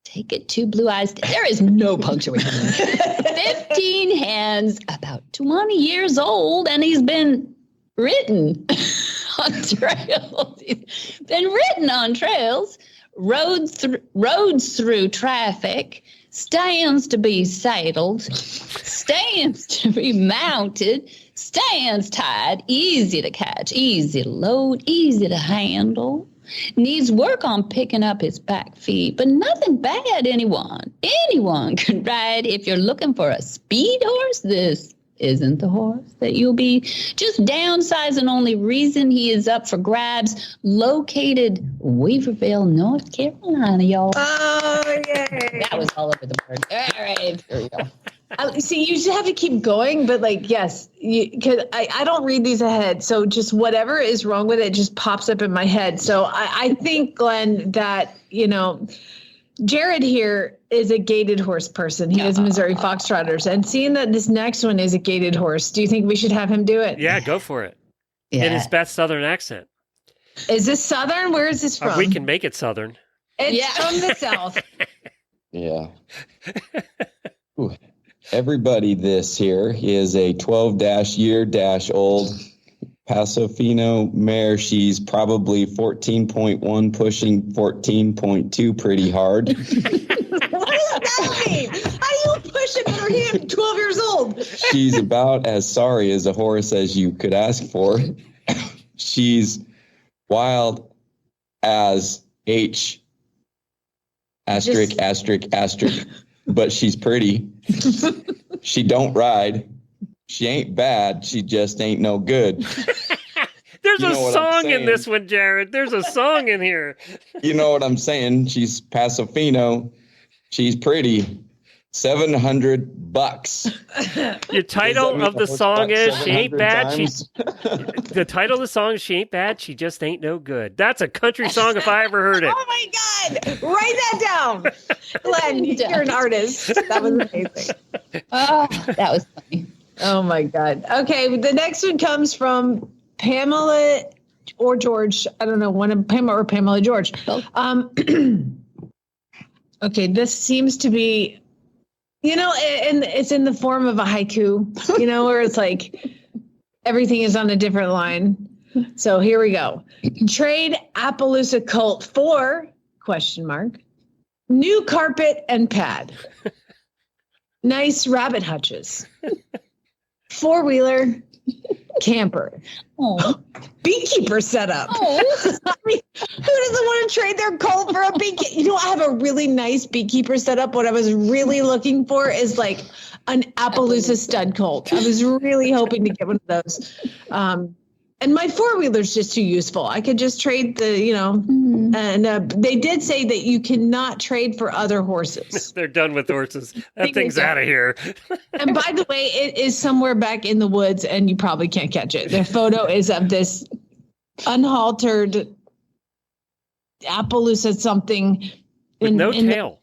Take it 2 blue eyes. There is no punctuation. 15 hands, about 20 years old, and he's been ridden on trails. He's been ridden on trails, roads through traffic, stands to be saddled, stands to be mounted, stands tied, easy to catch, easy to load, easy to handle. Needs work on picking up his back feet, but nothing bad. Anyone can ride. If you're looking for a speed horse, this isn't the horse that you'll be. Just downsize and only reason he is up for grabs. Located Weaverville, North Carolina, y'all. Oh, yay. That was all over the board. All right, here we go. See, you just have to keep going, but like, yes, because I don't read these ahead. So just whatever is wrong with it just pops up in my head. So I think, Glenn, that, Jared here is a gaited horse person. He has Missouri Foxtrotters. And seeing that this next one is a gaited horse, do you think we should have him do it? Yeah, go for it. Yeah. In his best Southern accent. Is this Southern? Where is this from? We can make it Southern. It's from the South. Yeah. Ooh. Everybody, this here is a 12-year-old Pasofino mare. She's probably 14.1, pushing 14.2 pretty hard. What does that mean? How do you push it for him, 12 years old? She's about as sorry as a horse as you could ask for. She's wild as H asterisk, but she's pretty. She don't ride. She ain't bad. She just ain't no good. There's a song in this one, Jared. There's a song in here. You know what I'm saying? She's Pasofino. She's pretty. $700. Your title of the song is She Ain't Bad. The title of the song is She Ain't Bad. She Just Ain't No Good. That's a country song if I ever heard it. Oh my God. Write that down. Glenn, you're an artist. That was amazing. Oh, that was funny. Oh my God. Okay. The next one comes from Pamela or George. I don't know, one of Pamela or Pamela George. Okay. This seems to be, and it's in the form of a haiku, where it's like everything is on a different line. So here we go. Trade Appaloosa colt for ? New carpet and pad. Nice rabbit hutches. 4-wheeler camper. Oh. Beekeeper setup. Oh. I mean, who doesn't want to trade their colt for a beekeeper? I have a really nice beekeeper setup. What I was really looking for is like an Appaloosa stud colt. I was really hoping to get one of those. And my 4-wheeler's just too useful. I could just trade and they did say that you cannot trade for other horses. They're done with horses. That thing's out of here. And by the way, it is somewhere back in the woods and you probably can't catch it. The photo is of this unhaltered Appaloosa something. With no tail.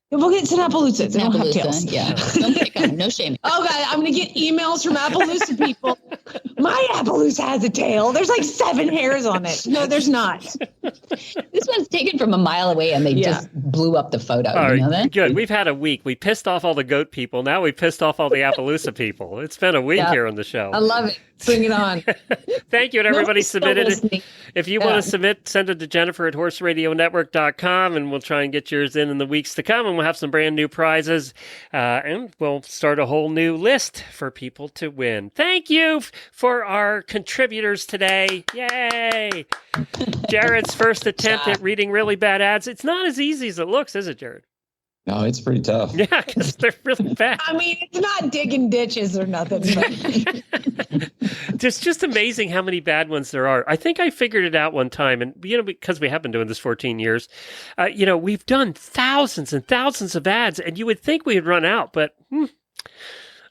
Well, it's an Appaloosa. They don't have tails. Yeah. Don't pick on them. No shame. Oh, God. I'm going to get emails from Appaloosa people. My Appaloosa has a tail. There's like 7 hairs on it. No, there's not. This one's taken from a mile away and they just blew up the photo. You know that? Good. We've had a week. We pissed off all the goat people. Now we pissed off all the Appaloosa people. It's been a week here on the show. I love it. Bring it on. Thank you to everybody submitted it. If you want to submit, send it to Jennifer at horseradionetwork.com and we'll try and get yours in the weeks to come. And we'll have some brand new prizes. And we'll start a whole new list for people to win. Thank you for our contributors today. Yay! Jared's first attempt at reading Really Bad Ads. It's not as easy as it looks, is it, Jared? No, it's pretty tough. Yeah, because they're really bad. I mean, it's not digging ditches or nothing. It's just amazing how many bad ones there are. I think I figured it out one time, and because we have been doing this 14 years, we've done thousands and thousands of ads, and you would think we'd run out, but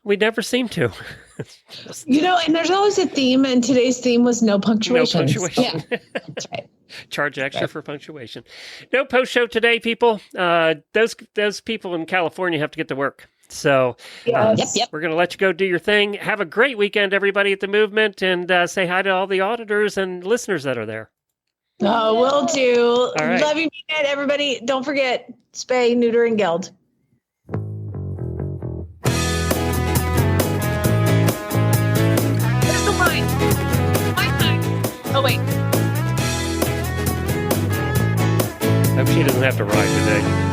we never seem to. And there's always a theme, and today's theme was no punctuation. No punctuation. Yeah, that's right. Charge extra for punctuation. No post show today, people. Those people in California have to get to work. So Yes. we're going to let you go do your thing. Have a great weekend, everybody at the movement, and say hi to all the auditors and listeners that are there. Oh, will do. All right. Love you, everybody. Don't forget, spay, neuter, and geld. Where's the wine? Wine time. Oh, wait. I hope she doesn't have to ride today.